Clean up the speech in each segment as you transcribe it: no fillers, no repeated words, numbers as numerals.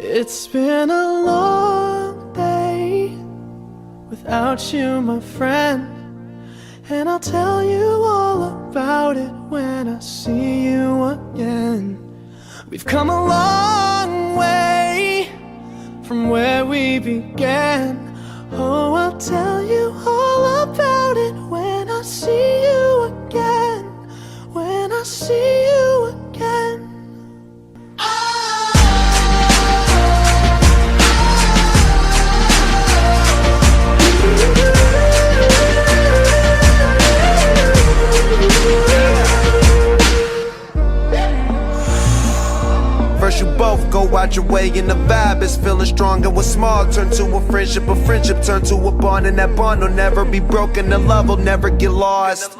It's been a long day without you, my friend, and I'll tell you all about it when I see you again. We've come a long way from where we began. Oh, I'll tell you all about it when I see you again. When I see you again. First you both go out your way and the vibe is feeling strong. And what's small turn to a friendship turn to a bond. And that bond will never be broken, the love will never get lost.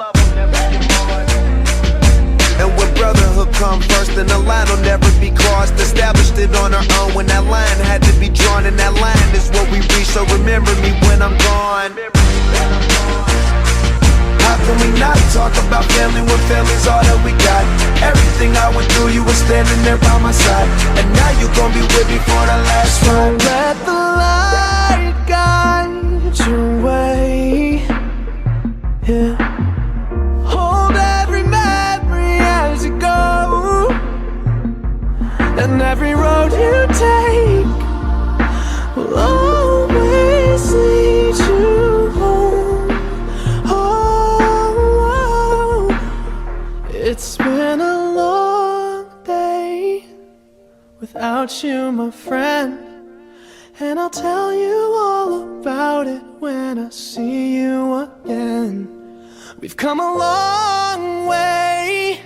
And when brotherhood come first, then the line will never be crossed. Established it on our own when that line had to be drawn. And that line is what we reach, so remember me when I'm gone. How can we not talk about family when family's all that we got? Everything I went through, you were standing there by my side. And now you gon' be with me for the last ride. Let the light guide your way. Yeah. Hold every memory as you go, and every road you take will always lead you home. Oh, it's been a long day without you, my friend, and I'll tell you all about it when I see you again. We've come a long way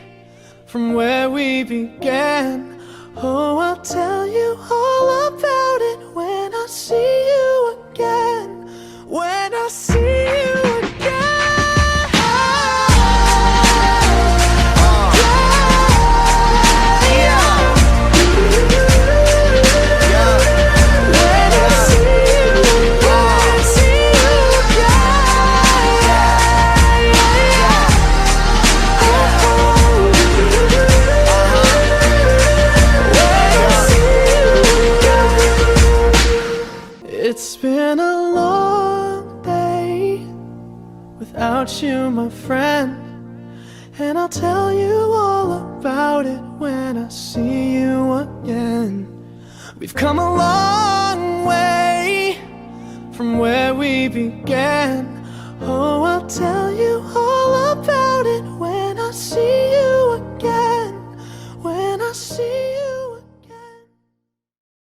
from where we began. Oh, I'll tell you all about it when I see you again. When I see you again. It's been a long day without you, my friend, and I'll tell you all about it when I see you again. We've come a long way from where we began. Oh, I'll tell you all about it.